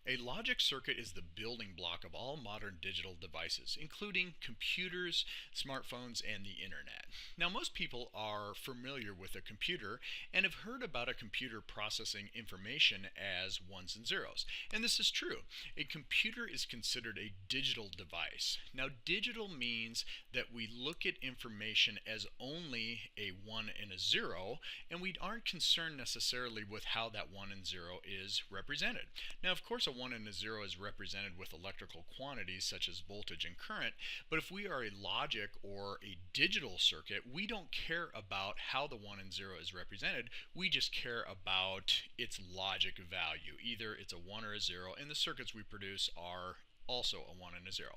A logic circuit is the building block of all modern digital devices, including computers, smartphones, and the internet. Now, most people are familiar with a computer and have heard about a computer processing information as ones and zeros. And this is true. A computer is considered a digital device. Now, digital means that we look at information as only a 1 and a 0, and we aren't concerned necessarily with how that 1 and 0 is represented. Now, of course, a 1 and a 0 is represented with electrical quantities such as voltage and current, but if we are a logic or a digital circuit, we don't care about how the 1 and 0 is represented. We just care about its logic value. Either it's a 1 or a 0, and the circuits we produce are also a 1 and a 0.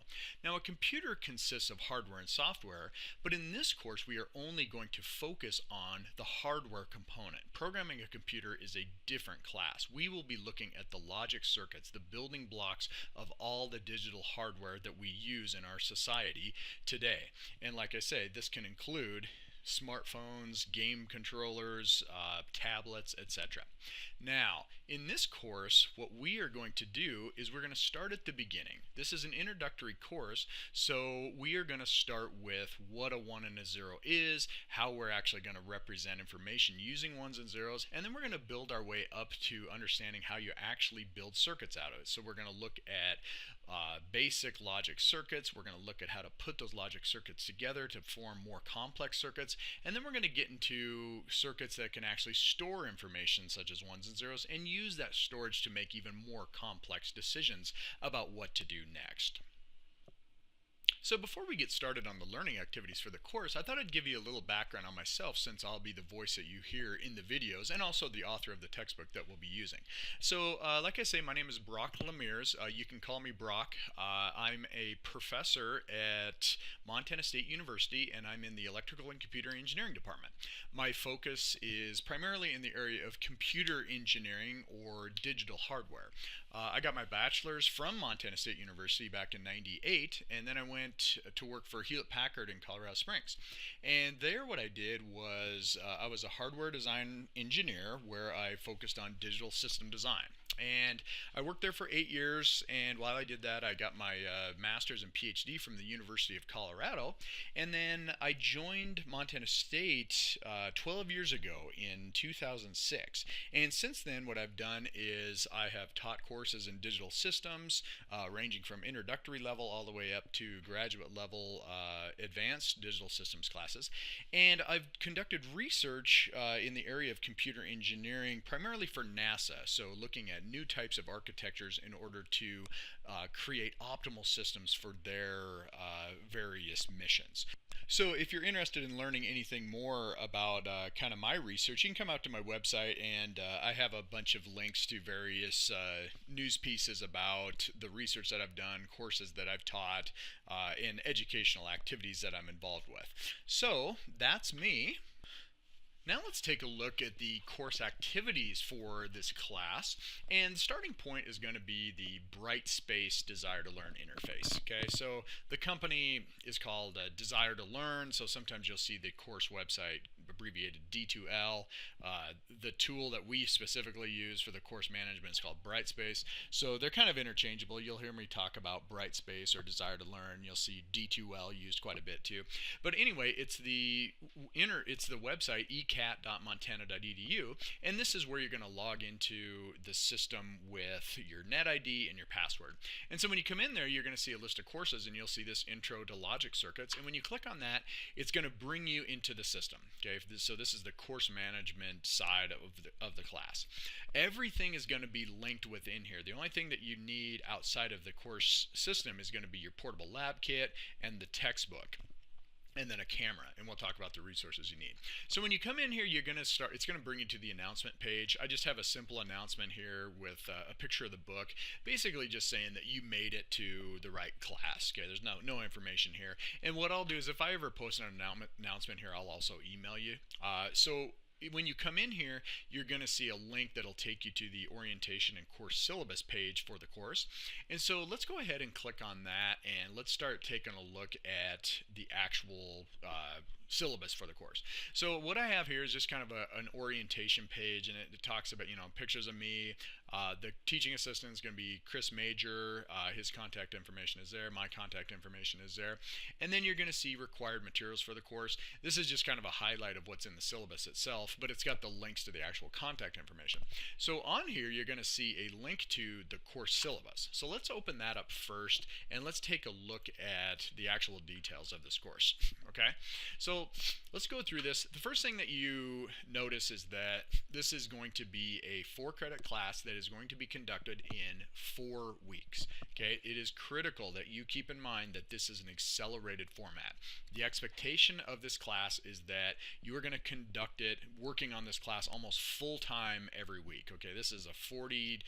Now, a computer consists of hardware and software, but in this course we are only going to focus on the hardware component. Programming a computer is a different class. We will be looking at the logic circuits, the building blocks of all the digital hardware that we use in our society today. And like I say, this can include smartphones, game controllers, tablets, etc. Now, in this course, what we are going to do is we're going to start at the beginning. This is an introductory course, so we are going to start with what a 1 and a 0 is, how we're actually going to represent information using ones and zeros, and then we're going to build our way up to understanding how you actually build circuits out of it. So we're going to look at basic logic circuits. We're going to look at how to put those logic circuits together to form more complex circuits. And then we're going to get into circuits that can actually store information such as ones and zeros and use that storage to make even more complex decisions about what to do next. So before we get started on the learning activities for the course, I thought I'd give you a little background on myself, since I'll be the voice that you hear in the videos and also the author of the textbook that we'll be using. So like I say, my name is Brock Lemires. You can call me Brock. I'm a professor at Montana State University, and I'm in the Electrical and Computer Engineering department. My focus is primarily in the area of computer engineering or digital hardware. I got my bachelor's from Montana State University back in '98, and then I went to work for Hewlett-Packard in Colorado Springs. And there what I did was I was a hardware design engineer where I focused on digital system design. And I worked there for 8 years, and while I did that, I got my master's and PhD from the University of Colorado. And then I joined Montana State 12 years ago in 2006. And since then, what I've done is I have taught courses in digital systems, ranging from introductory level all the way up to graduate level advanced digital systems classes. And I've conducted research in the area of computer engineering, primarily for NASA, so looking at new types of architectures in order to create optimal systems for their various missions. So if you're interested in learning anything more about kind of my research, you can come out to my website, and I have a bunch of links to various news pieces about the research that I've done, courses that I've taught, and educational activities that I'm involved with. So that's me. Now let's take a look at the course activities for this class, and the starting point is going to be the Brightspace Desire to Learn interface. Okay, so the company is called Desire to Learn, so sometimes you'll see the course website abbreviated D2L. The tool that we specifically use for the course management is called Brightspace, so they're kind of interchangeable. You'll hear me talk about Brightspace or Desire to Learn. You'll see D2L used quite a bit too. But anyway, it's the website ecat.montana.edu, and this is where you're going to log into the system with your net ID and your password. And so when you come in there, you're going to see a list of courses, and you'll see this Intro to Logic Circuits, and when you click on that, it's going to bring you into the system. Okay, so this is the course management side of the class. Everything is going to be linked within here. The only thing that you need outside of the course system is going to be your portable lab kit and the textbook, and then a camera, and we'll talk about the resources you need. So when you come in here, you're going to start, it's going to bring you to the announcement page. I just have a simple announcement here with a picture of the book, basically just saying that you made it to the right class. Okay, there's no information here. And what I'll do is if I ever post an announcement here, I'll also email you. So when you come in here, you're going to see a link that'll take you to the orientation and course syllabus page for the course. And so let's go ahead and click on that, and let's start taking a look at the actual syllabus for the course. So what I have here is just kind of an orientation page, and it talks about, pictures of me. The teaching assistant is going to be Chris Major. His contact information is there. My contact information is there. And then you're going to see required materials for the course. This is just kind of a highlight of what's in the syllabus itself, but it's got the links to the actual contact information. So on here, you're going to see a link to the course syllabus. So let's open that up first, and let's take a look at the actual details of this course. Okay, so let's go through this. The first thing that you notice is that this is going to be a 4-credit class that is going to be conducted in 4 weeks. Okay, it is critical that you keep in mind that this is an accelerated format. The expectation of this class is that you are going to conduct it, working on this class almost full-time every week. Okay, this is a 40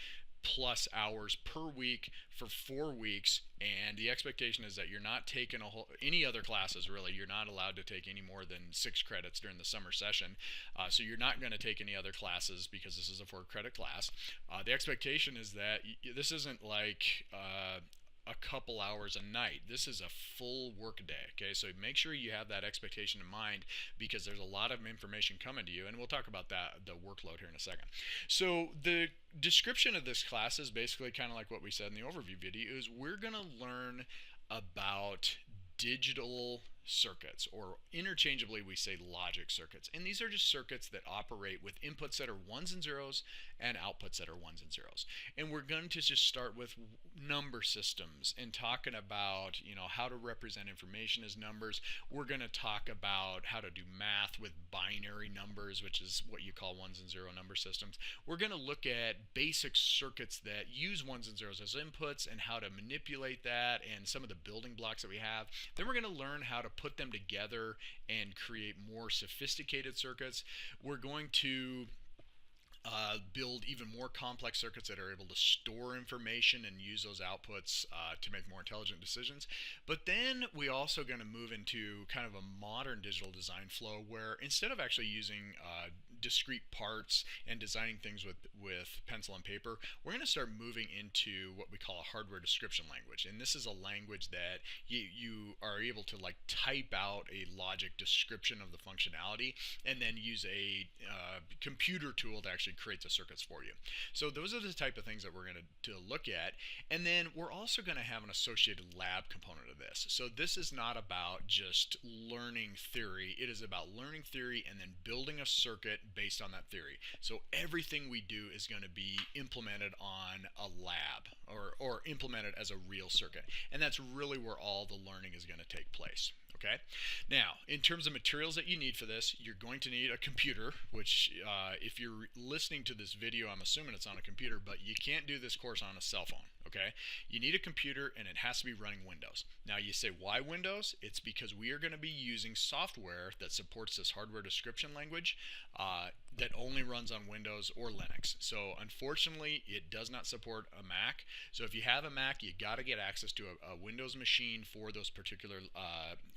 plus hours per week for 4 weeks, and the expectation is that you're not taking any other classes. Really, you're not allowed to take any more than 6 credits during the summer session, so you're not going to take any other classes because this is a 4-credit class. The expectation is that this isn't like a couple hours a night. This is a full work day. Okay, so make sure you have that expectation in mind, because there's a lot of information coming to you, and we'll talk about that, the workload, here in a second. So the description of this class is basically kind of like what we said in the overview video. Is we're going to learn about digital circuits, or interchangeably we say logic circuits, and these are just circuits that operate with inputs that are ones and zeros and outputs that are ones and zeros. And we're going to just start with number systems and talking about how to represent information as numbers. We're going to talk about how to do math with binary numbers, which is what you call ones and zero number systems. We're going to look at basic circuits that use ones and zeros as inputs and how to manipulate that, and some of the building blocks that we have. Then we're going to learn how to put them together and create more sophisticated circuits. We're going to build even more complex circuits that are able to store information and use those outputs to make more intelligent decisions. But then we also going to move into kind of a modern digital design flow, where instead of actually using discrete parts and designing things with pencil and paper, we're going to start moving into what we call a hardware description language. And this is a language that you are able to like type out a logic description of the functionality, and then use a computer tool to actually create the circuits for you. So those are the type of things that we're going to look at. And then we're also going to have an associated lab component of this. So this is not about just learning theory. It is about learning theory and then building a circuit based on that theory. So everything we do is going to be implemented on a lab, or implemented as a real circuit. And that's really where all the learning is going to take place. Okay. Now, in terms of materials that you need for this, you're going to need a computer, which if you're listening to this video, I'm assuming it's on a computer, but you can't do this course on a cell phone. Okay, you need a computer, and it has to be running Windows. Now you say, why Windows? It's because we are going to be using software that supports this hardware description language that only runs on Windows or Linux. So unfortunately, it does not support a Mac. So if you have a Mac, you got to get access to a Windows machine for those particular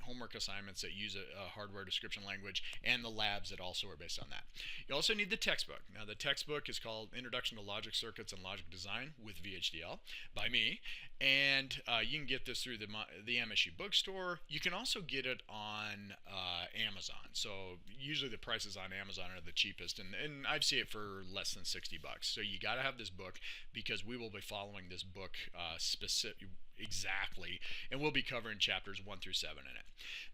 homework assignments that use a hardware description language, and the labs that also are based on that. You also need the textbook. Now the textbook is called Introduction to Logic Circuits and Logic Design with VHDL by me, and you can get this through the MSU bookstore. You can also get it on Amazon. So usually the prices on Amazon are the cheapest, and I've seen it for less than $60. So you got to have this book, because we will be following this book exactly, and we'll be covering chapters 1 through 7 in it.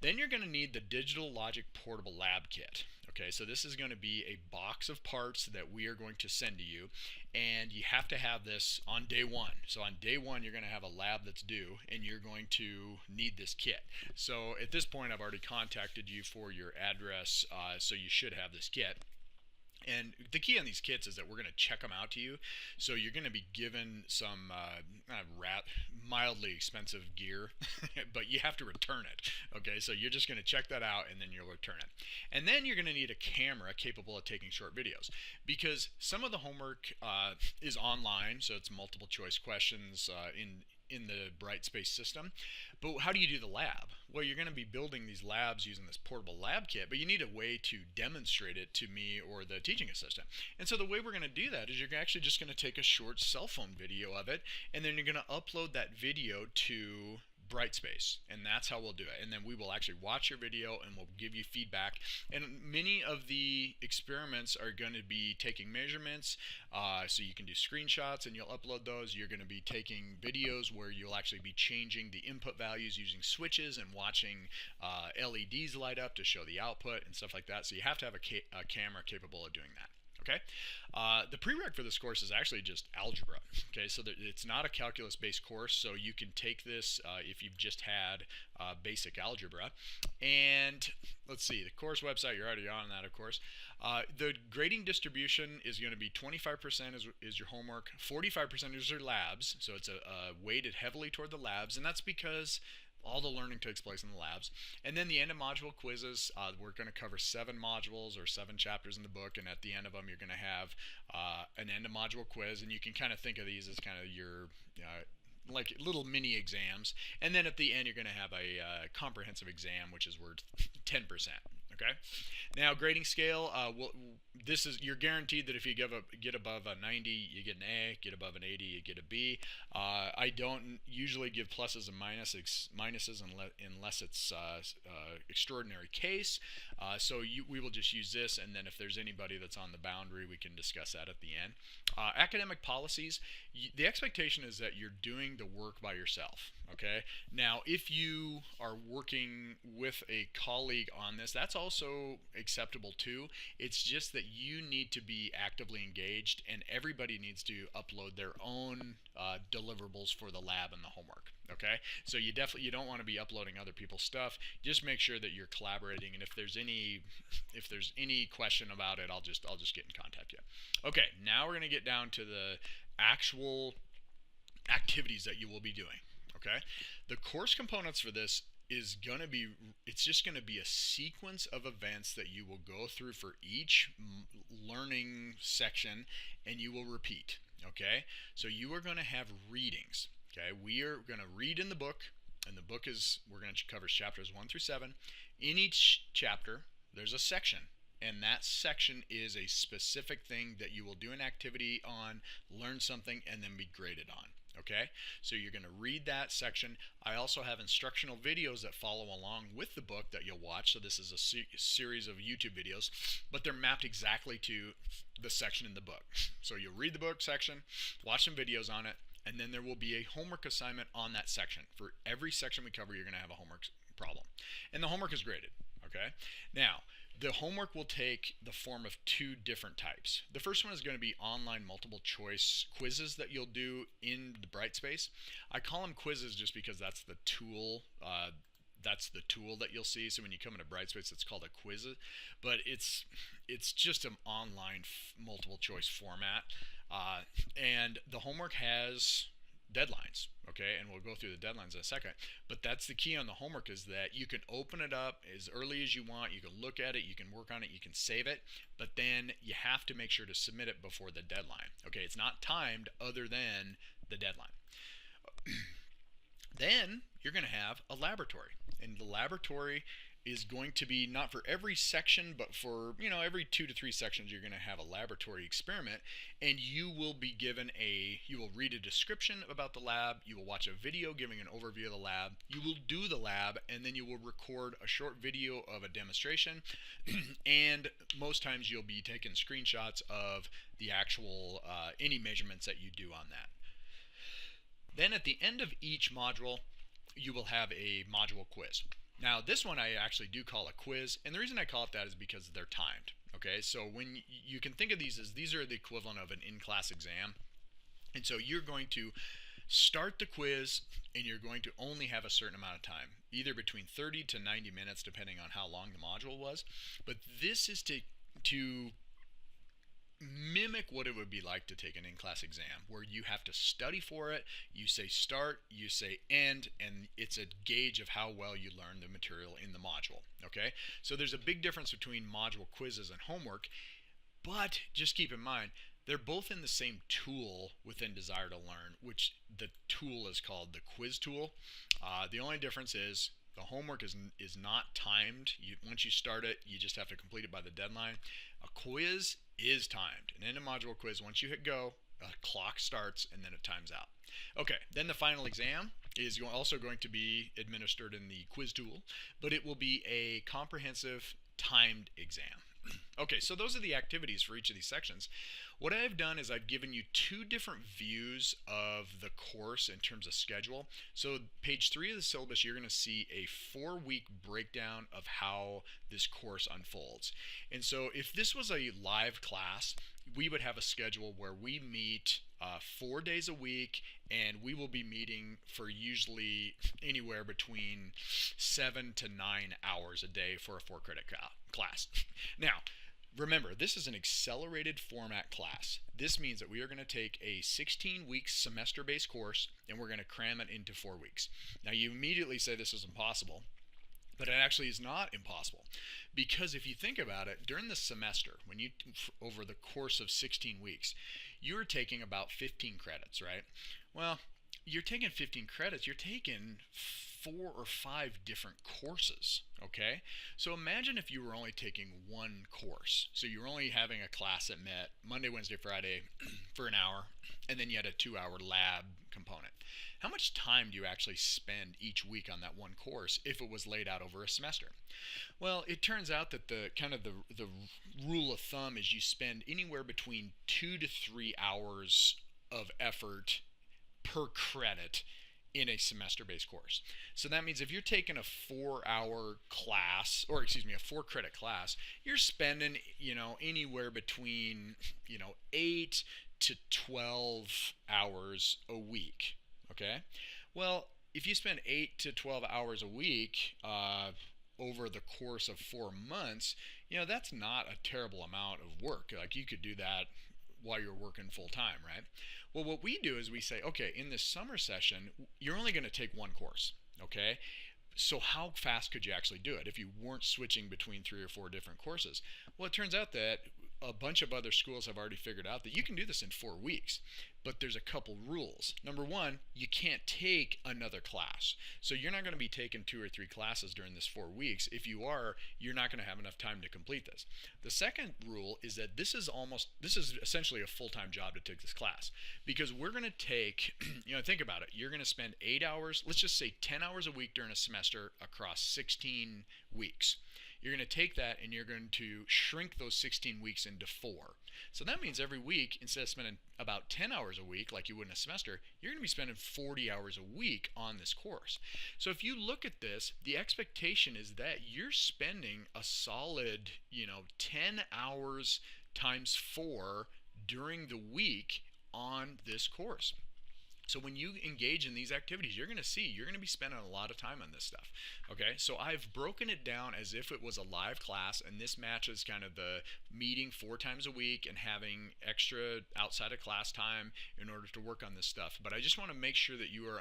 Then you're going to need the Digital Logic Portable Lab Kit. Okay, so this is going to be a box of parts that we are going to send to you, and you have to have this on day 1. So on day 1, you're going to have a lab that's due, and you're going to need this kit. So at this point, I've already contacted you for your address, so you should have this kit. And the key on these kits is that we're going to check them out to you. So you're going to be given some mildly expensive gear, but you have to return it. Okay, so you're just going to check that out, and then you'll return it. And then you're going to need a camera capable of taking short videos, because some of the homework is online, so it's multiple choice questions in the Brightspace system. But how do you do the lab? Well, you're going to be building these labs using this portable lab kit, but you need a way to demonstrate it to me or the teaching assistant. And so the way we're going to do that is you're actually just going to take a short cell phone video of it, and then you're going to upload that video to Brightspace, and that's how we'll do it. And then we will actually watch your video and we'll give you feedback. And many of the experiments are going to be taking measurements, so you can do screenshots and you'll upload those. You're going to be taking videos where you'll actually be changing the input values using switches and watching LEDs light up to show the output and stuff like that. So you have to have a camera capable of doing that. Okay, the prereq for this course is actually just algebra. Okay, so it's not a calculus-based course, so you can take this if you've just had basic algebra. And let's see, the course website, you're already on that, of course. The grading distribution is going to be 25% is your homework, 45% is your labs, so it's weighted heavily toward the labs, and that's because all the learning takes place in the labs. And then the end of module quizzes, we're going to cover 7 modules or 7 chapters in the book, and at the end of them you're going to have an end of module quiz, and you can kind of think of these as kind of your like little mini exams. And then at the end you're going to have a comprehensive exam, which is worth 10%. Okay. Now, grading scale, you're guaranteed that if you get above a 90, you get an A. Get above an 80, you get a B. I don't usually give pluses and minuses unless it's extraordinary case. So we will just use this, and then if there's anybody that's on the boundary, we can discuss that at the end. Academic policies, the expectation is that you're doing the work by yourself. Okay. Now, if you are working with a colleague on this, that's also acceptable too. It's just that you need to be actively engaged, and everybody needs to upload their own deliverables for the lab and the homework. Okay, so you don't want to be uploading other people's stuff. Just make sure that you're collaborating, and if there's any question about it, I'll just get in contact with you. Okay, now we're going to get down to the actual activities that you will be doing. Okay, the course components for this is going to be, it's just going to be a sequence of events that you will go through for each learning section, and you will repeat. Okay, so you are going to have readings. Okay, we are going to read in the book, and the book we're going to cover chapters 1 through 7. In each chapter, there's a section, and that section is a specific thing that you will do an activity on, learn something, and then be graded on. Okay, so you're going to read that section. I also have instructional videos that follow along with the book that you'll watch. So this is a series of YouTube videos, but they're mapped exactly to the section in the book. So you'll read the book section, watch some videos on it, and then there will be a homework assignment on that section. For every section we cover, you're going to have a homework problem, and the homework is graded. Okay, now the homework will take the form of 2 different types. The first one is going to be online multiple choice quizzes that you'll do in the Brightspace. I call them quizzes just because that's the tool. That's the tool that you'll see. So when you come into Brightspace, it's called a quiz, but it's just an online multiple choice format. And the homework has deadlines, okay, and we'll go through the deadlines in a second. But that's the key on the homework, is that you can open it up as early as you want, you can look at it, you can work on it, you can save it, but then you have to make sure to submit it before the deadline. Okay, it's not timed other than the deadline. Then you're going to have a laboratory, and the laboratory is going to be not for every section, but for, every 2 to 3 sections you're going to have a laboratory experiment, and you will be given you will read a description about the lab, you will watch a video giving an overview of the lab, you will do the lab, and then you will record a short video of a demonstration, and most times you'll be taking screenshots of the actual any measurements that you do on that. Then at the end of each module, you will have a module quiz. Now, this one I actually do call a quiz, and the reason I call it that is because they're timed. Okay, so when you can think of these as, these are the equivalent of an in-class exam, and so you're going to start the quiz, and you're going to only have a certain amount of time, either between 30 to 90 minutes, depending on how long the module was. But this is to mimic what it would be like to take an in-class exam, where you have to study for it. You say start, you say end, and it's a gauge of how well you learn the material in the module. Okay, so there's a big difference between module quizzes and homework, but just keep in mind they're both in the same tool within Desire to Learn, which the tool is called the quiz tool. The only difference is the homework is not timed. Once you start it, you just have to complete it by the deadline. A quiz is timed. An end of module quiz, once you hit go, a clock starts and then it times out. Okay, then the final exam. is also going to be administered in the quiz tool, but it will be a comprehensive timed exam. Okay, so those are the activities for each of these sections. What I've done is I've given you two different views of the course in terms of schedule. So page 3 of the syllabus, you're going to see a 4-week breakdown of how this course unfolds. And so if this was a live class, we would have a schedule where we meet 4 days a week, and we will be meeting for usually anywhere between 7 to 9 hours a day for a 4-credit class. Now, remember, this is an accelerated format class. This means that we are going to take a 16-week semester-based course and we're going to cram it into 4 weeks. Now, you immediately say this is impossible, but it actually is not impossible, because if you think about it, during the semester, over the course of 16 weeks, you're taking about 15 credits, right? Well, you're taking 15 credits, you're taking 4 or 5 different courses, okay? So imagine if you were only taking one course. So you were only having a class that met Monday, Wednesday, Friday for an hour, and then you had a 2-hour lab component. How much time do you actually spend each week on that one course if it was laid out over a semester? Well, it turns out that the rule of thumb is you spend anywhere between 2 to 3 hours of effort per credit in a semester-based course. So that means if you're taking a 4-hour class, or excuse me, a 4-credit class, you're spending, anywhere between, 8 to 12 hours a week. Okay? Well, if you spend 8 to 12 hours a week over the course of 4 months, that's not a terrible amount of work. Like, you could do that while you're working full time, right? Well, what we do is we say, okay, in this summer session, you're only going to take one course, okay? So how fast could you actually do it if you weren't switching between 3 or 4 different courses? Well, it turns out that a bunch of other schools have already figured out that you can do this in 4 weeks, but there's a couple rules. Number one, you can't take another class. So you're not going to be taking 2 or 3 classes during this 4 weeks. If you are, you're not going to have enough time to complete this. The second rule is that this is essentially a full-time job to take this class, because we're going to take, think about it. You're going to spend 8 hours, let's just say 10 hours a week during a semester across 16 weeks. You're going to take that and you're going to shrink those 16 weeks into 4. So that means every week, instead of spending about 10 hours a week like you would in a semester, you're going to be spending 40 hours a week on this course. So if you look at this, the expectation is that you're spending a solid, 10 hours times 4 during the week on this course. So when you engage in these activities, you're going to be spending a lot of time on this stuff. Okay, so I've broken it down as if it was a live class, and this matches kind of the meeting 4 times a week and having extra outside of class time in order to work on this stuff. But I just want to make sure that you are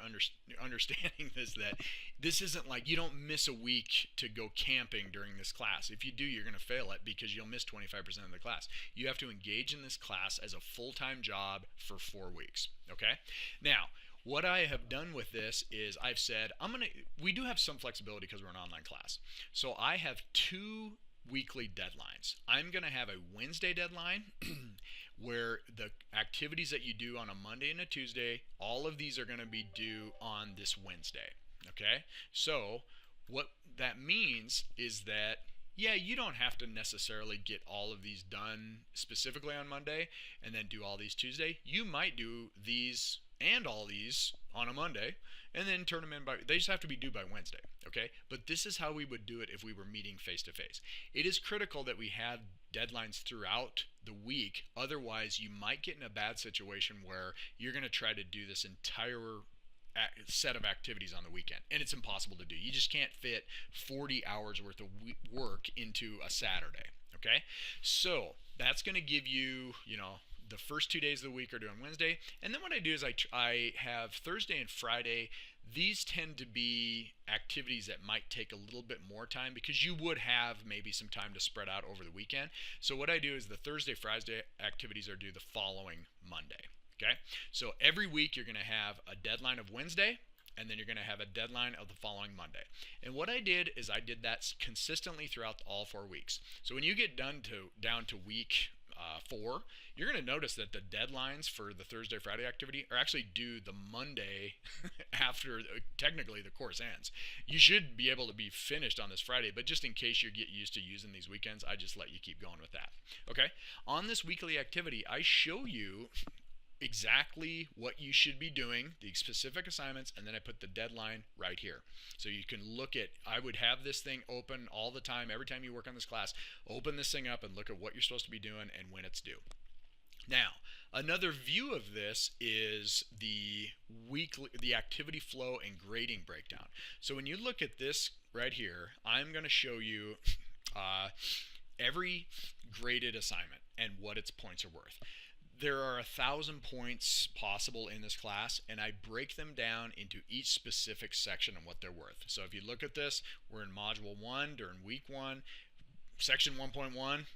understanding this, that this isn't like you don't miss a week to go camping during this class. If you do, you're going to fail it because you'll miss 25% of the class. You have to engage in this class as a full-time job for 4 weeks. Okay? Now, what I have done with this is I've said we do have some flexibility because we're an online class. So I have 2 weekly deadlines. I'm going to have a Wednesday deadline where the activities that you do on a Monday and a Tuesday, all of these are going to be due on this Wednesday. Okay? So what that means is that you don't have to necessarily get all of these done specifically on Monday and then do all these Tuesday. You might do these and all these on a Monday and then turn them in they just have to be due by Wednesday, okay? But this is how we would do it if we were meeting face to face. It is critical that we have deadlines throughout the week. Otherwise, you might get in a bad situation where you're going to try to do this entire set of activities on the weekend, and it's impossible to do. You just can't fit 40 hours worth of work into a Saturday. Okay, so that's going to give you, the first 2 days of the week are due on Wednesday, and then what I do is I have Thursday and Friday. These tend to be activities that might take a little bit more time because you would have maybe some time to spread out over the weekend. So what I do is the Thursday, Friday activities are due the following Monday. Okay, so every week you're going to have a deadline of Wednesday, and then you're going to have a deadline of the following Monday. And what I did is I did that consistently throughout all 4 weeks. So when you get down to week 4, you're going to notice that the deadlines for the Thursday, Friday activity are actually due the Monday after technically the course ends. You should be able to be finished on this Friday, but just in case you get used to using these weekends, I just let you keep going with that. Okay? On this weekly activity, I show you exactly what you should be doing, the specific assignments, and then I put the deadline right here. So you can look at, I would have this thing open all the time, every time you work on this class, open this thing up and look at what you're supposed to be doing and when it's due. Now, another view of this is the activity flow and grading breakdown. So when you look at this right here, I'm going to show you every graded assignment and what its points are worth. There are 1,000 points possible in this class, and I break them down into each specific section and what they're worth. So if you look at this, we're in Module 1 during Week 1. Section 1.1,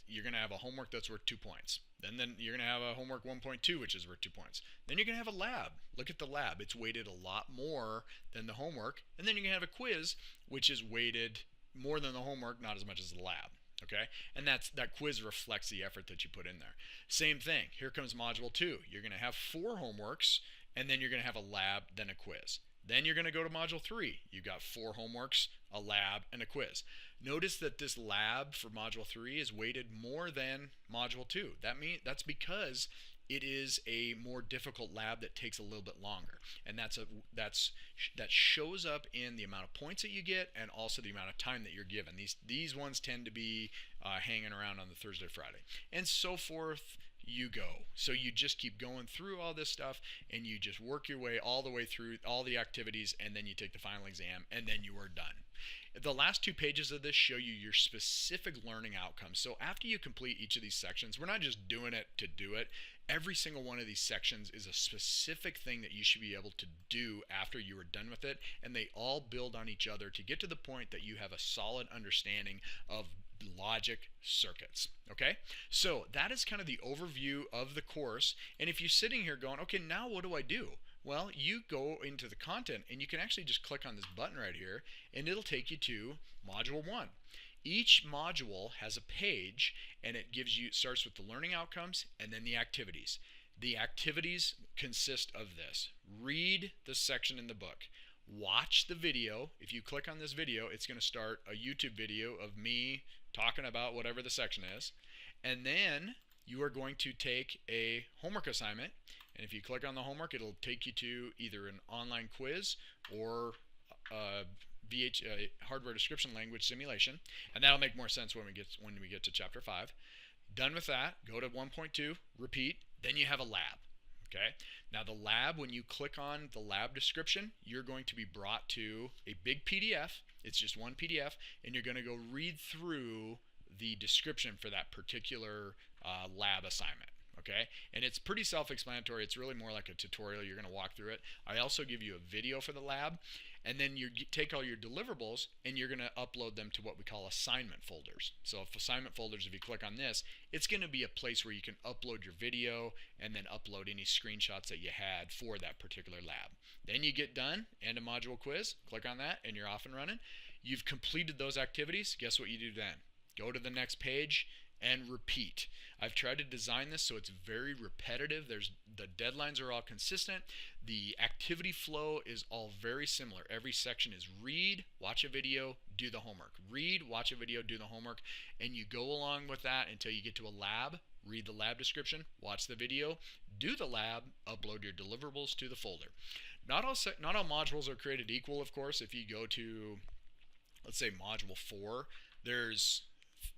you're going to have a homework that's worth 2 points. Then you're going to have a homework 1.2, which is worth 2 points. Then you're going to have a lab. Look at the lab. It's weighted a lot more than the homework. And then you're going to have a quiz, which is weighted more than the homework, not as much as the lab. Okay, and that quiz reflects the effort that you put in there. Same thing, here comes Module 2. You're going to have 4 homeworks, and then you're going to have a lab, then a quiz. Then you're going to go to Module 3. You've got 4 homeworks, a lab, and a quiz. Notice that this lab for Module 3 is weighted more than Module 2. That's because it is a more difficult lab that takes a little bit longer, and that shows up in the amount of points that you get and also the amount of time that you're given. These ones tend to be hanging around on the Thursday, Friday, and so forth you go. So you just keep going through all this stuff, and you just work your way all the way through all the activities, and then you take the final exam, and then you are done. The last 2 pages of this show you your specific learning outcomes. So after you complete each of these sections, we're not just doing it to do it. Every single one of these sections is a specific thing that you should be able to do after you are done with it, and they all build on each other to get to the point that you have a solid understanding of logic circuits. Okay, so that is kind of the overview of the course. And if you're sitting here going, okay, now what do I do? Well, you go into the content and you can actually just click on this button right here, and it'll take you to Module 1. Each module has a page, and it starts with the learning outcomes and then the activities. The activities consist of this. Read the section in the book. Watch the video. If you click on this video, it's going to start a YouTube video of me talking about whatever the section is. And then you are going to take a homework assignment. And if you click on the homework, it'll take you to either an online quiz or hardware description language simulation, and that'll make more sense when we get to chapter 5. Done with that, go to 1.2, repeat, then you have a lab. Okay, now the lab, when you click on the lab description, you're going to be brought to a big PDF. It's just one PDF, and you're going to go read through the description for that particular lab assignment. Okay, and it's pretty self-explanatory. It's really more like a tutorial. You're going to walk through it. I also give you a video for the lab, and then you take all your deliverables and you're going to upload them to what we call assignment folders. So assignment folders, if you click on this, it's going to be a place where you can upload your video and then upload any screenshots that you had for that particular lab. Then you get done, end of module quiz, click on that, and you're off and running. You've completed those activities. Guess what you do then? Go to the next page and repeat. I've tried to design this so it's very repetitive. The deadlines are all consistent. The activity flow is all very similar. Every section is read, watch a video, do the homework. Read, watch a video, do the homework, and you go along with that until you get to a lab. Read the lab description, watch the video, do the lab, upload your deliverables to the folder. Not all modules are created equal, of course. If you go to, let's say, module 4, there's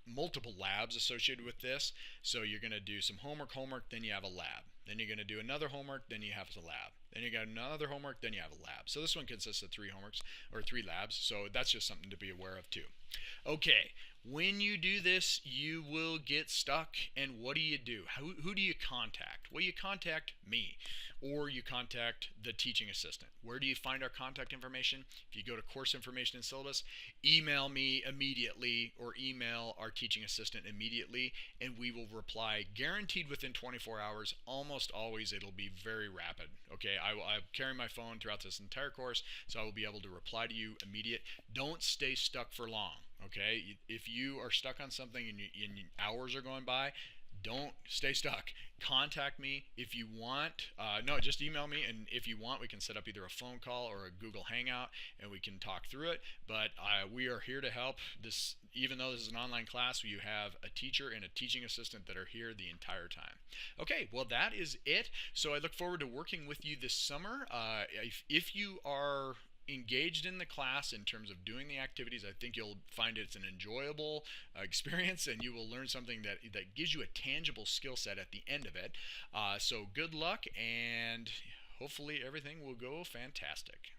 multiple labs associated with this. So you're going to do some homework, then you have a lab. Then you're going to do another homework, then you have a lab. Then you got another homework, then you have a lab. So this one consists of 3 homeworks or 3 labs. So that's just something to be aware of too. Okay, when you do this, you will get stuck. And what do? Who do you contact? Well, you contact me, or you contact the teaching assistant. Where do you find our contact information? If you go to course information and syllabus, email me immediately or email our teaching assistant immediately, and we will reply guaranteed within 24 hours. Almost always it'll be very rapid. Okay, I carry my phone throughout this entire course, so I will be able to reply to you immediate. Don't stay stuck for long. Okay, if you are stuck on something and hours are going by, don't stay stuck. Contact me if you want. No, just email me, and if you want, we can set up either a phone call or a Google Hangout, and we can talk through it. But we are here to help. This, even though this is an online class, you have a teacher and a teaching assistant that are here the entire time. Okay, well that is it. So I look forward to working with you this summer. If you are engaged in the class in terms of doing the activities, I think you'll find it's an enjoyable experience, and you will learn something that gives you a tangible skill set at the end of it. So good luck, and hopefully everything will go fantastic.